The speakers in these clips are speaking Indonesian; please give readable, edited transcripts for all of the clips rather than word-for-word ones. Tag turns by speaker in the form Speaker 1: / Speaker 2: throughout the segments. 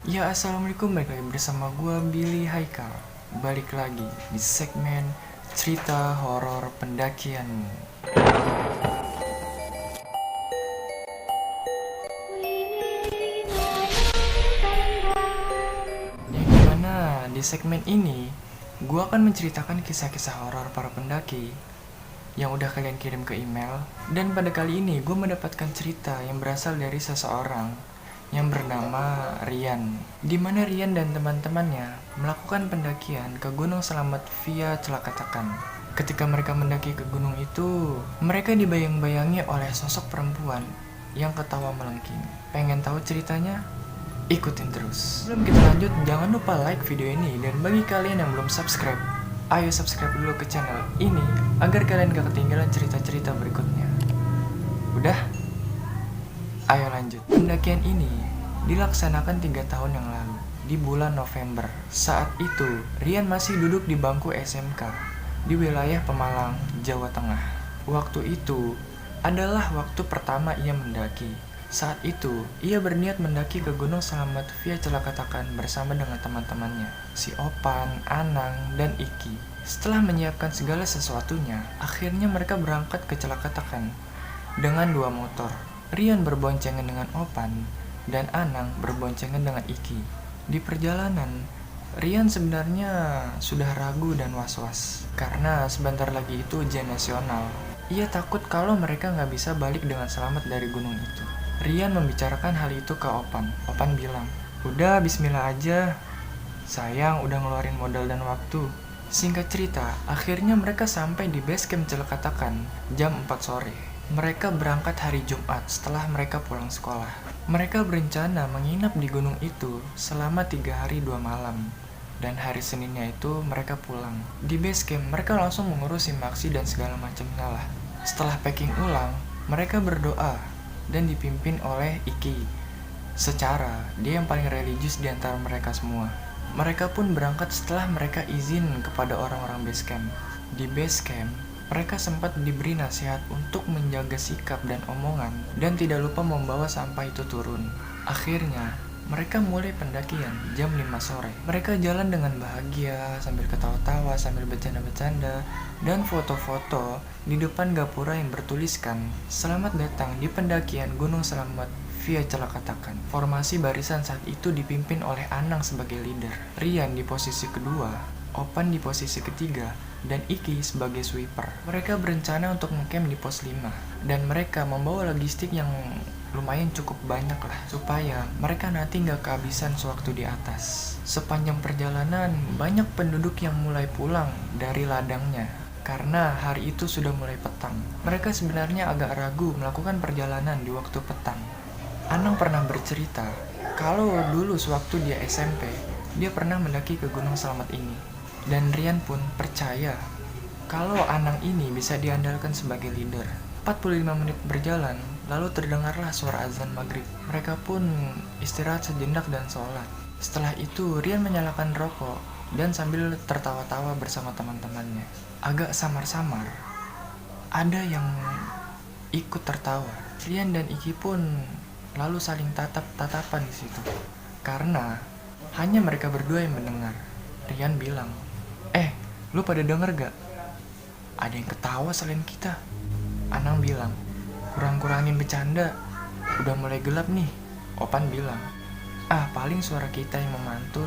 Speaker 1: Ya, assalamualaikum, balik lagi bersama gue Billy Haikal. Balik lagi di segmen cerita horor pendakianmu. Yang dimana di segmen ini gue akan menceritakan kisah-kisah horor para pendaki yang udah kalian kirim ke email. Dan pada kali ini gue mendapatkan cerita yang berasal dari seseorang yang bernama Rian, di mana Rian dan teman-temannya melakukan pendakian ke Gunung Selamet via Celakatekan. Ketika mereka mendaki ke gunung itu, mereka dibayang-bayangi oleh sosok perempuan yang ketawa melengking. Pengen tahu ceritanya? Ikutin terus. Sebelum kita lanjut, jangan lupa like video ini, dan bagi kalian yang belum subscribe, ayo subscribe dulu ke channel ini agar kalian gak ketinggalan cerita-cerita berikutnya. Udah? Ayo lanjut. Pendakian ini dilaksanakan 3 tahun yang lalu, di bulan November. Saat itu, Rian masih duduk di bangku SMK di wilayah Pemalang, Jawa Tengah. Waktu itu adalah waktu pertama ia mendaki. Saat itu, ia berniat mendaki ke Gunung Selamet via Celakatekan bersama dengan teman-temannya, si Opan, Anang, dan Iki. Setelah menyiapkan segala sesuatunya, akhirnya mereka berangkat ke Celakatekan dengan 2 motor. Rian berboncengan dengan Opan, dan Anang berboncengan dengan Iki. Di perjalanan, Rian sebenarnya sudah ragu dan was-was, karena sebentar lagi itu ujian nasional. Ia takut kalau mereka nggak bisa balik dengan selamat dari gunung itu. Rian membicarakan hal itu ke Opan. Opan bilang, "Udah, bismillah aja. Sayang udah ngeluarin modal dan waktu." Singkat cerita, akhirnya mereka sampai di base camp Celakatekan jam 4 sore. Mereka berangkat hari Jumat setelah mereka pulang sekolah. Mereka berencana menginap di gunung itu selama 3 hari 2 malam. Dan hari Seninnya itu mereka pulang. Di base camp mereka langsung mengurus simaksi dan segala macamnya lah. Setelah packing ulang, mereka berdoa dan dipimpin oleh Iki. Secara dia yang paling religius di antara mereka semua. Mereka pun berangkat setelah mereka izin kepada orang-orang base camp. Di base camp, mereka sempat diberi nasihat untuk menjaga sikap dan omongan dan tidak lupa membawa sampah itu turun. Akhirnya, mereka mulai pendakian jam 5 sore. Mereka jalan dengan bahagia sambil ketawa-tawa, sambil bercanda-bercanda dan foto-foto di depan gapura yang bertuliskan, "Selamat datang di pendakian Gunung Selamet via Celakatekan." Formasi barisan saat itu dipimpin oleh Anang sebagai leader, Rian di posisi kedua, Opan di posisi ketiga, dan Iki sebagai sweeper. Mereka berencana untuk ngecamp di pos 5, dan mereka membawa logistik yang lumayan cukup banyak lah, supaya mereka nanti nggak kehabisan sewaktu di atas. Sepanjang perjalanan, banyak penduduk yang mulai pulang dari ladangnya, karena hari itu sudah mulai petang. Mereka sebenarnya agak ragu melakukan perjalanan di waktu petang. Anang pernah bercerita, kalau dulu sewaktu dia SMP, dia pernah mendaki ke Gunung Selamet ini. Dan Rian pun percaya kalau Anang ini bisa diandalkan sebagai leader. 45 menit berjalan, lalu terdengarlah suara azan maghrib. Mereka pun istirahat sejenak dan sholat. Setelah itu, Rian menyalakan rokok dan sambil tertawa-tawa bersama teman-temannya. Agak samar-samar, ada yang ikut tertawa. Rian dan Iki pun lalu saling tatap-tatapan di situ, karena hanya mereka berdua yang mendengar. Rian bilang, lu pada denger gak? Ada yang ketawa selain kita." Anang bilang, "Kurang-kurangin bercanda, udah mulai gelap nih." Opan bilang, "Paling suara kita yang memantul.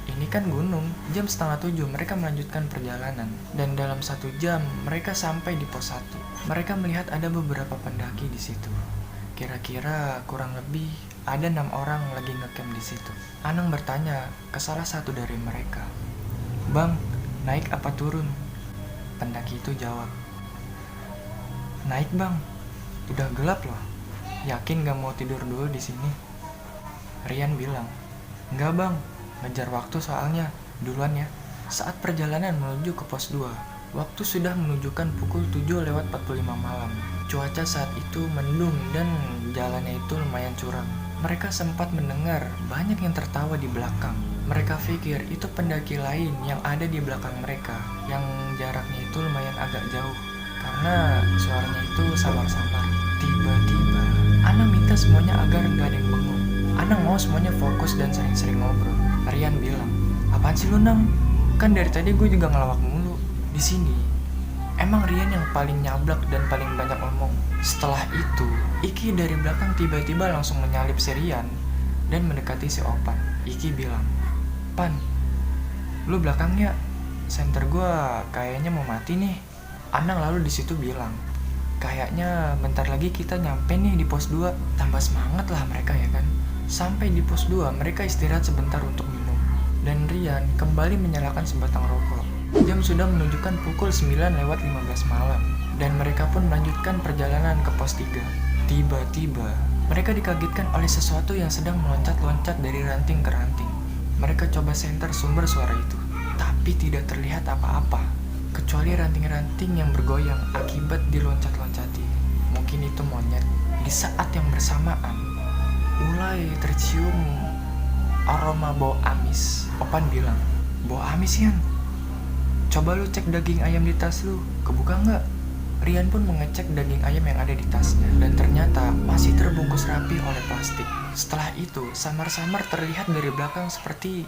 Speaker 1: Ini kan gunung." Jam setengah 7 mereka melanjutkan perjalanan, dan dalam 1 jam mereka sampai di pos 1. Mereka melihat ada beberapa pendaki di situ. Kira-kira kurang lebih ada 6 orang lagi ngecamp di situ. Anang bertanya ke salah satu dari mereka, "Bang, naik apa turun?" Pendaki itu jawab, "Naik bang, udah gelap loh. Yakin gak mau tidur dulu di sini?" Rian bilang, "Enggak bang, ngejar waktu soalnya, duluan ya." Saat perjalanan menuju ke pos 2, waktu sudah menunjukkan pukul 7:45 malam. Cuaca saat itu mendung dan jalannya itu lumayan curam. Mereka sempat mendengar banyak yang tertawa di belakang. Mereka pikir itu pendaki lain yang ada di belakang mereka, yang jaraknya itu lumayan agak jauh, karena suaranya itu samar-samar. Tiba-tiba, Ana minta semuanya agar nggak ada yang bengong. Anang mau semuanya fokus dan sering-sering ngobrol. Rian bilang, apaan sih lu Nang? Kan dari tadi gue juga ngelawak mulu. Di sini, emang Rian yang paling nyablak dan paling banyak ngomong. Setelah itu, Iki dari belakang tiba-tiba langsung menyalip si Rian dan mendekati si Opan. Iki bilang, Pan, lu belakangnya, center gue kayaknya mau mati nih. Anang lalu di situ bilang, kayaknya bentar lagi kita nyampe nih di pos 2. Tambah semangat lah mereka ya kan. Sampai di pos 2, mereka istirahat sebentar untuk minum. Dan Rian kembali menyalakan sebatang rokok. Jam sudah menunjukkan pukul 9:15 malam. Dan mereka pun melanjutkan perjalanan ke pos 3. Tiba-tiba, mereka dikagetkan oleh sesuatu yang sedang meloncat-loncat dari ranting ke ranting. Mereka coba senter sumber suara itu, tapi tidak terlihat apa-apa, kecuali ranting-ranting yang bergoyang akibat diloncat-loncati. Mungkin itu monyet. Di saat yang bersamaan, mulai tercium aroma bau amis. Opan bilang, bau amis Yan, coba lu cek daging ayam di tas lu, kebuka nggak? Rian pun mengecek daging ayam yang ada di tasnya, dan ternyata masih terbungkus rapi oleh plastik. Setelah itu, samar-samar terlihat dari belakang seperti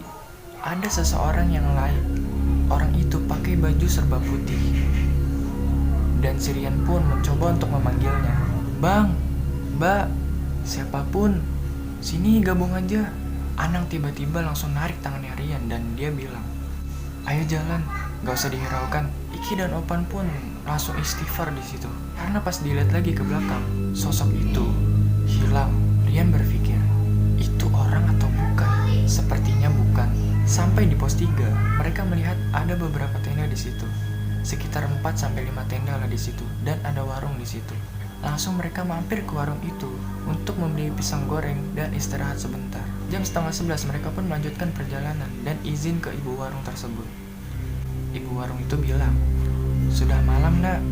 Speaker 1: ada seseorang yang lain. Orang itu pakai baju serba putih. Dan si Rian pun mencoba untuk memanggilnya. Bang, Mbak, siapapun, sini gabung aja. Anang tiba-tiba langsung narik tangannya Rian dan dia bilang, ayo jalan, gak usah dihiraukan. Iki dan Opan pun langsung istighfar di situ. Karena pas dilihat lagi ke belakang, sosok itu hilang. Rian berpikir, itu orang atau bukan? Sepertinya bukan. Sampai di pos 3, mereka melihat ada beberapa tenda di situ. Sekitar 4-5 tenda lah di situ, dan ada warung di situ. Langsung mereka mampir ke warung itu untuk membeli pisang goreng dan istirahat sebentar. Jam 10:30 mereka pun melanjutkan perjalanan dan izin ke ibu warung tersebut. Ibu warung itu bilang, sudah malam nak,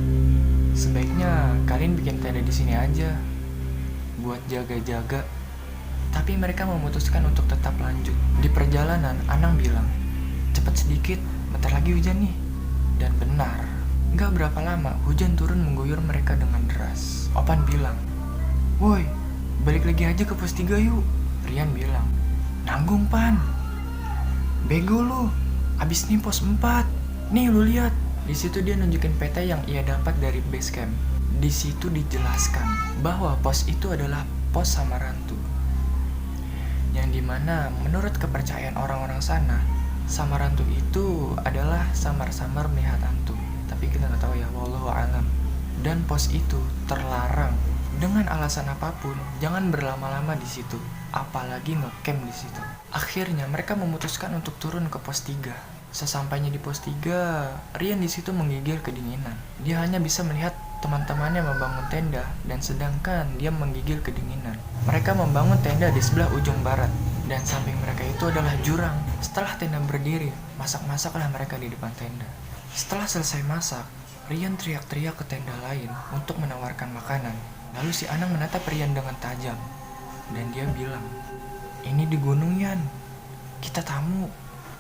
Speaker 1: sebaiknya kalian bikin tenda di sini aja, buat jaga-jaga. Tapi mereka memutuskan untuk tetap lanjut. Di perjalanan, Anang bilang, cepat sedikit, bentar lagi hujan nih. Dan benar, gak berapa lama hujan turun mengguyur mereka dengan deras. Opan bilang, woi, balik lagi aja ke pos 3 yuk. Rian bilang, nanggung Pan, bego lu, abis nih pos 4. Nih lu lihat. Di situ dia nunjukin peta yang ia dapat dari base camp. Di situ dijelaskan bahwa pos itu adalah pos Samarantu. Yang dimana menurut kepercayaan orang-orang sana, Samarantu itu adalah samar-samar melihat hantu. Tapi kita nggak tahu ya, wallahu alam. Dan pos itu terlarang dengan alasan apapun, jangan berlama-lama di situ, apalagi ngecamp di situ. Akhirnya mereka memutuskan untuk turun ke pos 3. Sesampainya di pos 3, Rian di situ menggigil kedinginan. Dia hanya bisa melihat teman-temannya membangun tenda, dan sedangkan dia menggigil kedinginan. Mereka membangun tenda di sebelah ujung barat, dan samping mereka itu adalah jurang. Setelah tenda berdiri, masak-masaklah mereka di depan tenda. Setelah selesai masak, Rian teriak-teriak ke tenda lain untuk menawarkan makanan. Lalu si Anang menatap Rian dengan tajam, dan dia bilang, ini di gunung Yan, kita tamu.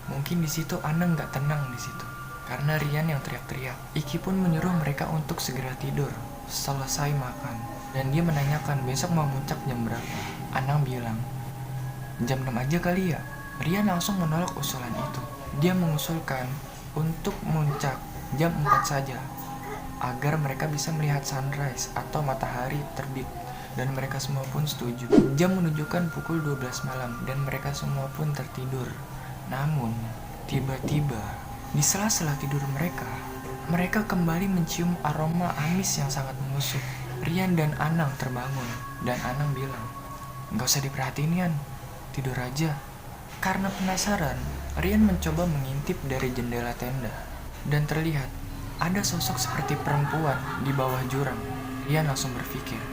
Speaker 1: Mungkin di situ Anang gak tenang di situ, karena Rian yang teriak-teriak. Iki pun menyuruh mereka untuk segera tidur, selesai makan. Dan dia menanyakan besok mau muncak jam berapa. Anang bilang, jam 6 aja kali ya. Rian langsung menolak usulan itu. Dia mengusulkan untuk muncak jam 4 saja, agar mereka bisa melihat sunrise atau matahari terbit. Dan mereka semua pun setuju. Jam menunjukkan pukul 12 malam dan mereka semua pun tertidur. Namun, tiba-tiba, di sela-sela tidur mereka kembali mencium aroma amis yang sangat menusuk. Rian dan Anang terbangun, dan Anang bilang, gak usah diperhatiin Yan, tidur aja. Karena penasaran, Rian mencoba mengintip dari jendela tenda, dan terlihat ada sosok seperti perempuan di bawah jurang. Rian langsung berpikir,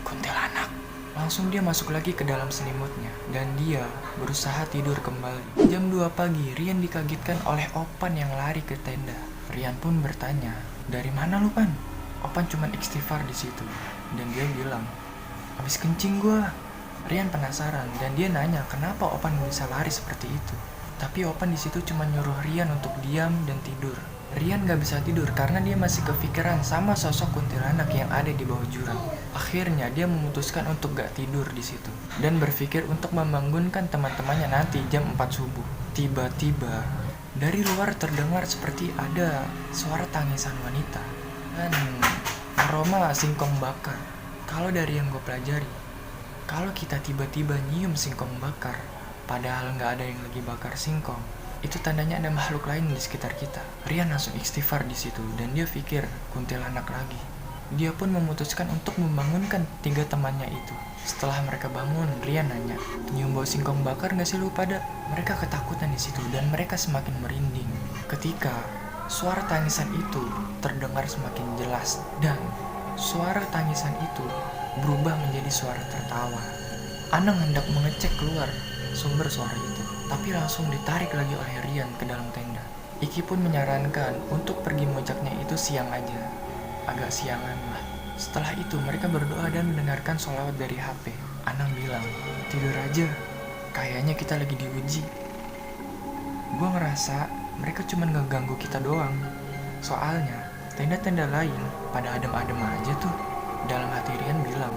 Speaker 1: kuntilanak. Langsung dia masuk lagi ke dalam selimutnya, dan dia berusaha tidur kembali. Jam 2 pagi, Rian dikagetkan oleh Opan yang lari ke tenda. Rian pun bertanya, dari mana lu Pan? Opan cuma istighfar di situ, dan dia bilang, habis kencing gua. Rian penasaran, dan dia nanya kenapa Opan bisa lari seperti itu. Tapi Opan di situ cuma nyuruh Rian untuk diam dan tidur. Rian gak bisa tidur karena dia masih kepikiran sama sosok kuntilanak yang ada di bawah jurang. Akhirnya dia memutuskan untuk gak tidur di situ dan berpikir untuk membangunkan teman-temannya nanti jam 4 subuh. Tiba-tiba dari luar terdengar seperti ada suara tangisan wanita dan aroma singkong bakar. Kalau dari yang gue pelajari, kalau kita tiba-tiba nyium singkong bakar, padahal nggak ada yang lagi bakar singkong, itu tandanya ada makhluk lain di sekitar kita. Rian langsung istighfar di situ dan dia pikir kuntilanak lagi. Dia pun memutuskan untuk membangunkan 3 temannya itu. Setelah mereka bangun, Rian nanya, "Nyium bau singkong bakar nggak sih lu pada?" Mereka ketakutan di situ dan mereka semakin merinding ketika suara tangisan itu terdengar semakin jelas dan suara tangisan itu berubah menjadi suara tertawa. Anang hendak mengecek keluar sumber suara itu, tapi langsung ditarik lagi oleh Rian ke dalam tenda. Iki pun menyarankan untuk pergi muncaknya itu siang aja, agak siangan lah. Setelah itu mereka berdoa dan mendengarkan sholawat dari HP. Anang bilang, "Tidur aja, kayaknya kita lagi diuji." Gue ngerasa mereka cuma ngeganggu kita doang. Soalnya tenda-tenda lain pada adem-adem aja tuh. Dalam hati Rian bilang,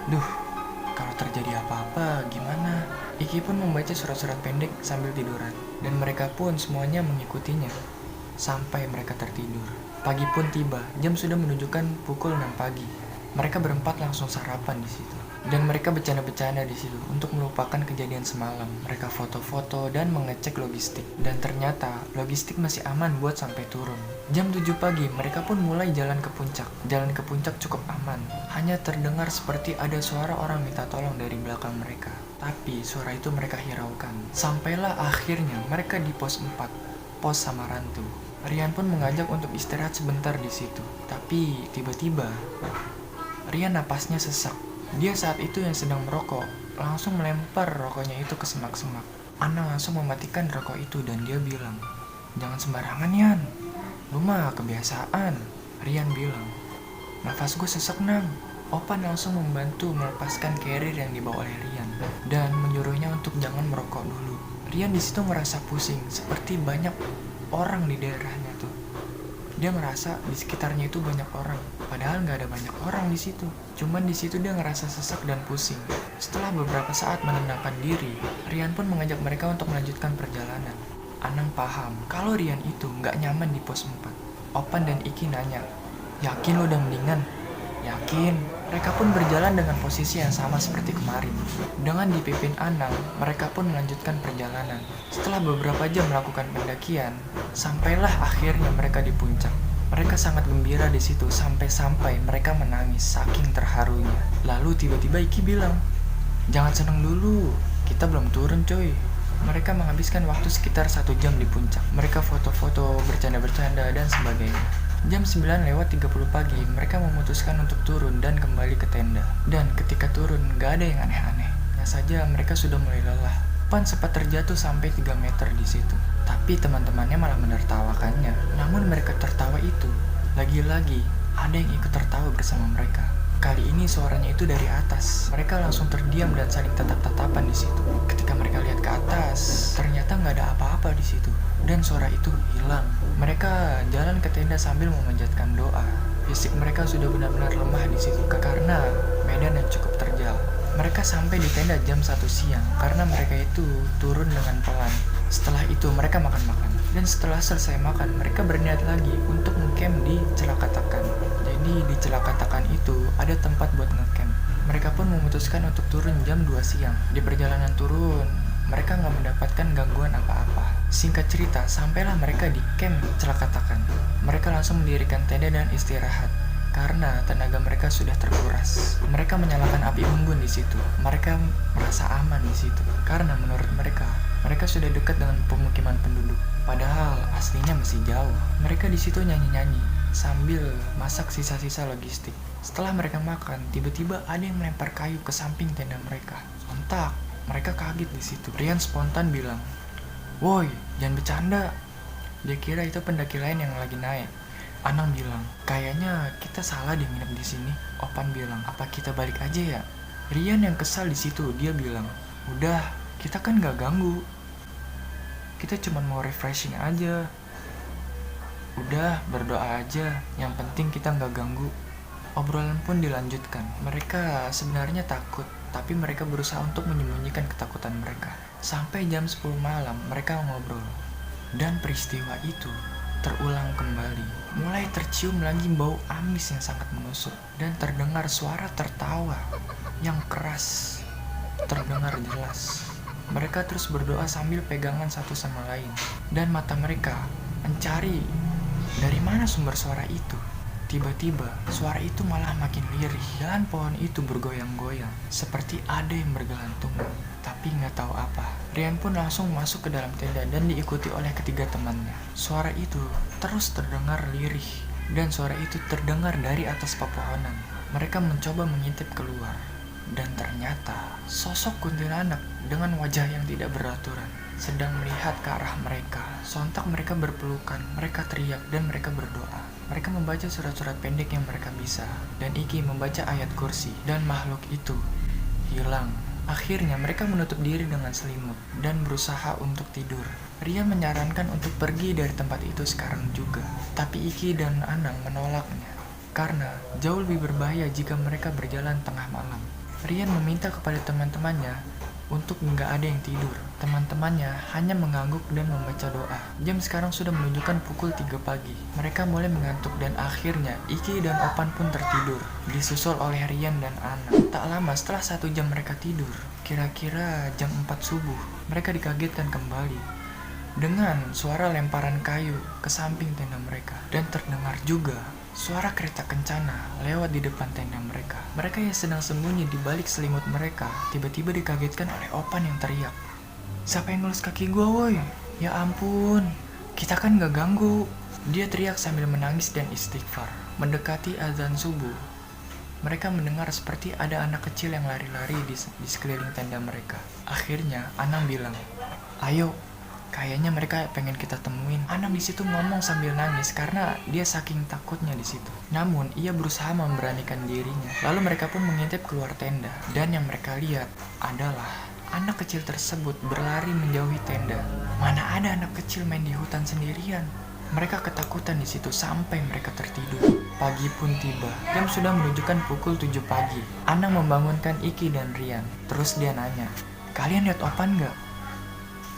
Speaker 1: "Duh, kalau terjadi apa-apa gimana?" Iki pun membaca surat-surat pendek sambil tiduran, dan mereka pun semuanya mengikutinya sampai mereka tertidur. Pagi pun tiba, jam sudah menunjukkan pukul 6 pagi. Mereka berempat langsung sarapan di situ, dan mereka bercanda-bercanda di situ untuk melupakan kejadian semalam. Mereka foto-foto dan mengecek logistik, dan ternyata logistik masih aman buat sampai turun. Jam 7 pagi, mereka pun mulai jalan ke puncak. Jalan ke puncak cukup aman, hanya terdengar seperti ada suara orang minta tolong dari belakang mereka. Tapi suara itu mereka hiraukan. Sampailah akhirnya mereka di pos 4, pos Samarantu. Rian pun mengajak untuk istirahat sebentar di situ. Tapi tiba-tiba Rian napasnya sesak. Dia saat itu yang sedang merokok, langsung melempar rokoknya itu ke semak-semak. Ana langsung mematikan rokok itu dan dia bilang, "Jangan sembarangan, Yan. Lu mah kebiasaan." Rian bilang, "Nafas gue sesak, Nang." Opan langsung membantu melepaskan carrier yang dibawa oleh Rian dan menyuruhnya untuk jangan merokok dulu. Rian di situ merasa pusing, seperti banyak orang di daerahnya tuh. Dia ngerasa di sekitarnya itu banyak orang, padahal nggak ada banyak orang di situ. Cuman di situ dia ngerasa sesak dan pusing. Setelah beberapa saat menenangkan diri, Rian pun mengajak mereka untuk melanjutkan perjalanan. Anang paham kalau Rian itu nggak nyaman di pos 4. Opan dan Iki nanya, "Yakin lo udah mendingan?" "Yakin." Mereka pun berjalan dengan posisi yang sama seperti kemarin. Dengan dipimpin Anang, mereka pun melanjutkan perjalanan. Setelah beberapa jam melakukan pendakian, sampailah akhirnya mereka di puncak. Mereka sangat gembira di situ sampai-sampai mereka menangis saking terharunya. Lalu tiba-tiba Iki bilang, "Jangan seneng dulu, kita belum turun coy." Mereka menghabiskan waktu sekitar 1 jam di puncak. Mereka foto-foto, bercanda-bercanda, dan sebagainya. Jam 9:30 pagi, mereka memutuskan untuk turun dan kembali ke tenda. Dan ketika turun, gak ada yang aneh-aneh. Hanya saja mereka sudah mulai lelah. Pan sempat terjatuh sampai 3 meter di situ. Tapi teman-temannya malah menertawakannya. Namun mereka tertawa itu, lagi-lagi ada yang ikut tertawa bersama mereka. Kali ini suaranya itu dari atas. Mereka langsung terdiam dan saling tatap-tatapan di situ. Ketika mereka lihat ke atas, ternyata nggak ada apa-apa di situ. Dan suara itu hilang. Mereka jalan ke tenda sambil memanjatkan doa. Fisik mereka sudah benar-benar lemah di situ karena medan yang cukup terjal. Mereka sampai di tenda jam 1 siang karena mereka itu turun dengan pelan. Setelah itu mereka makan-makan. Dan setelah selesai makan, mereka berniat lagi untuk ngecamp di Celakatakan. Jadi di Celakatakan itu ada tempat buat ngecamp. Mereka pun memutuskan untuk turun jam 2 siang. Di perjalanan turun, mereka nggak mendapatkan gangguan apa-apa. Singkat cerita, sampailah mereka di camp Celakatakan. Mereka langsung mendirikan tenda dan istirahat karena tenaga mereka sudah terkuras. Mereka menyalakan api unggun di situ. Mereka merasa aman di situ karena menurut mereka sudah dekat dengan pemukiman penduduk. Padahal aslinya masih jauh. Mereka di situ nyanyi-nyanyi sambil masak sisa-sisa logistik. Setelah mereka makan, tiba-tiba ada yang melempar kayu ke samping tenda mereka. Sontak, mereka kaget di situ. Rian spontan bilang, "Woi, jangan bercanda." Dia kira itu pendaki lain yang lagi naik. Anang bilang, "Kayaknya kita salah di nginep di sini." Opan bilang, "Apa kita balik aja ya?" Rian yang kesal di situ, dia bilang, "Udah, kita kan gak ganggu. Kita cuma mau refreshing aja." Udah, berdoa aja, yang penting kita nggak ganggu. Obrolan pun dilanjutkan. Mereka sebenarnya takut, tapi mereka berusaha untuk menyembunyikan ketakutan mereka. Sampai jam 10 malam mereka ngobrol. Dan peristiwa itu terulang kembali. Mulai tercium lagi bau amis yang sangat menusuk. Dan terdengar suara tertawa yang keras. Terdengar jelas. Mereka terus berdoa sambil pegangan satu sama lain. Dan mata mereka mencari dari mana sumber suara itu. Tiba-tiba suara itu malah makin lirih dan pohon itu bergoyang-goyang seperti ada yang bergelantung, tapi nggak tahu apa. Rian pun langsung masuk ke dalam tenda dan diikuti oleh ketiga temannya. Suara itu terus terdengar lirih dan suara itu terdengar dari atas pepohonan. Mereka mencoba mengintip keluar dan ternyata sosok kuntilanak dengan wajah yang tidak beraturan sedang melihat ke arah mereka. Sontak mereka berpelukan, mereka teriak dan mereka berdoa. Mereka membaca surat-surat pendek yang mereka bisa, dan Iki membaca ayat kursi, dan makhluk itu hilang. Akhirnya mereka menutup diri dengan selimut dan berusaha untuk tidur. Rian menyarankan untuk pergi dari tempat itu sekarang juga, tapi Iki dan Anang menolaknya karena jauh lebih berbahaya jika mereka berjalan tengah malam. Rian meminta kepada teman-temannya untuk nggak ada yang tidur. Teman-temannya hanya mengangguk dan membaca doa. Jam sekarang sudah menunjukkan pukul 3 pagi. Mereka mulai mengantuk dan akhirnya Iki dan Opan pun tertidur, disusul oleh Rian dan Ana. Tak lama setelah 1 jam mereka tidur, kira-kira jam 4 subuh, mereka dikagetkan kembali dengan suara lemparan kayu ke samping tenda mereka. Dan terdengar juga suara kereta kencana lewat di depan tenda mereka. Mereka yang sedang sembunyi di balik selimut mereka tiba-tiba dikagetkan oleh Opan yang teriak, "Siapa yang ngelus kaki gua woi? Ya ampun, kita kan gak ganggu." Dia teriak sambil menangis dan istighfar. Mendekati azan subuh, mereka mendengar seperti ada anak kecil yang lari-lari di sekeliling tenda mereka. Akhirnya Anang bilang, "Ayo, kayaknya mereka pengen kita temuin." Anang di situ ngomong sambil nangis karena dia saking takutnya di situ. Namun ia berusaha memberanikan dirinya. Lalu mereka pun mengintip keluar tenda dan yang mereka lihat adalah anak kecil tersebut berlari menjauhi tenda. Mana ada anak kecil main di hutan sendirian. Mereka ketakutan di situ sampai mereka tertidur. Pagi pun tiba. Jam sudah menunjukkan pukul 7 pagi. Anang membangunkan Iki dan Rian. Terus dia nanya, "Kalian lihat Opan nggak?"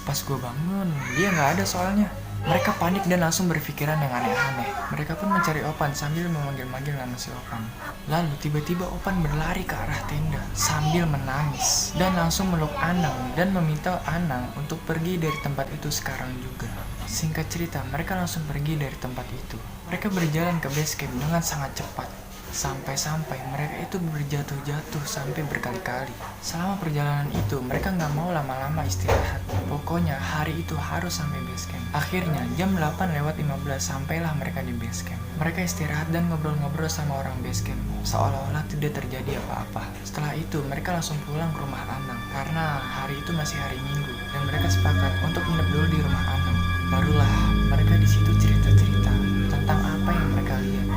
Speaker 1: Pas gue bangun, dia nggak ada soalnya. Mereka panik dan langsung berpikiran yang aneh-aneh. Mereka pun mencari Opan sambil memanggil-manggil nama si Opan. Lalu tiba-tiba Opan berlari ke arah tenda sambil menangis dan langsung meluk Anang dan meminta Anang untuk pergi dari tempat itu sekarang juga. Singkat cerita, mereka langsung pergi dari tempat itu. Mereka berjalan ke base camp dengan sangat cepat. Sampai-sampai mereka itu berjatuh-jatuh sampai berkali-kali. Selama perjalanan itu mereka gak mau lama-lama istirahat. Pokoknya hari itu harus sampai base camp. Akhirnya jam 8:15 sampailah mereka di base camp. Mereka istirahat dan ngobrol-ngobrol sama orang base camp, seolah-olah tidak terjadi apa-apa. Setelah itu mereka langsung pulang ke rumah Anang karena hari itu masih hari Minggu dan mereka sepakat untuk nginep dulu di rumah Anang. Barulah mereka di situ cerita-cerita tentang apa yang mereka lihat.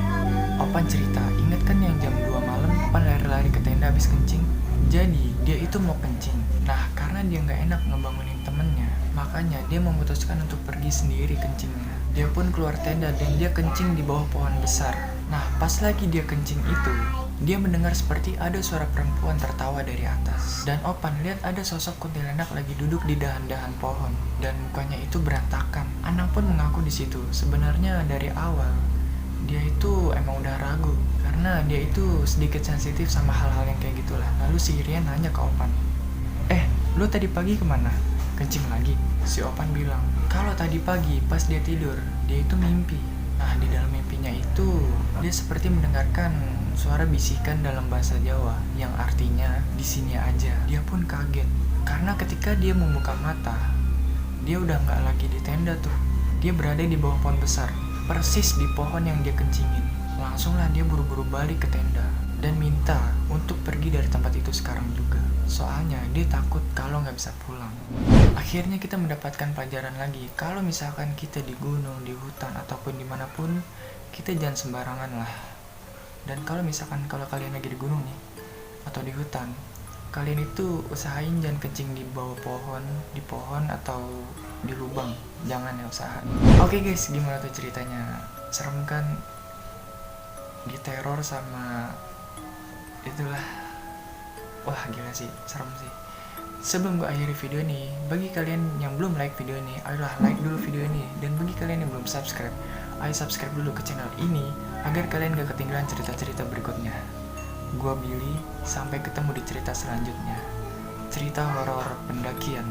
Speaker 1: Opan cerita, inget kan yang jam 2 malam Opan lari-lari ke tenda habis kencing? Jadi dia itu mau kencing. Nah karena dia gak enak ngebangunin temennya, makanya dia memutuskan untuk pergi sendiri kencingnya. Dia pun keluar tenda dan dia kencing di bawah pohon besar. Nah pas lagi dia kencing itu, dia mendengar seperti ada suara perempuan tertawa dari atas. Dan Opan lihat ada sosok kuntilanak lagi duduk di dahan-dahan pohon dan mukanya itu berantakan. Anang pun mengaku di situ sebenarnya dari awal dia itu emang udah ragu karena dia itu sedikit sensitif sama hal-hal yang kayak gitulah. Lalu si Rian nanya ke Opan, "Lu tadi pagi kemana? Kencing lagi?" Si Opan bilang kalau tadi pagi pas dia tidur dia itu mimpi. Nah di dalam mimpinya itu dia seperti mendengarkan suara bisikan dalam bahasa Jawa yang artinya di sini aja. Dia pun kaget karena ketika dia membuka mata dia udah nggak lagi di tenda tuh. Dia berada di bawah pohon besar, persis di pohon yang dia kencingin. Langsunglah dia buru-buru balik ke tenda dan minta untuk pergi dari tempat itu sekarang juga. Soalnya dia takut kalau nggak bisa pulang. Akhirnya kita mendapatkan pelajaran lagi kalau misalkan kita di gunung, di hutan ataupun dimanapun, kita jangan sembarangan lah. Dan kalau misalkan kalau kalian lagi di gunung nih atau di hutan, kalian itu usahain jangan kencing di bawah pohon, di pohon atau di lubang, jangan ya, usahain. Oke guys, gimana tuh ceritanya? Serem kan? Diteror sama itulah, wah gila sih, serem sih. Sebelum gue akhiri video ini, bagi kalian yang belum like video ini, ayolah like dulu video ini. Dan bagi kalian yang belum subscribe, ayo subscribe dulu ke channel ini agar kalian gak ketinggalan cerita-cerita berikutnya. Gua Billy, sampai ketemu di cerita selanjutnya. Cerita horor pendakian.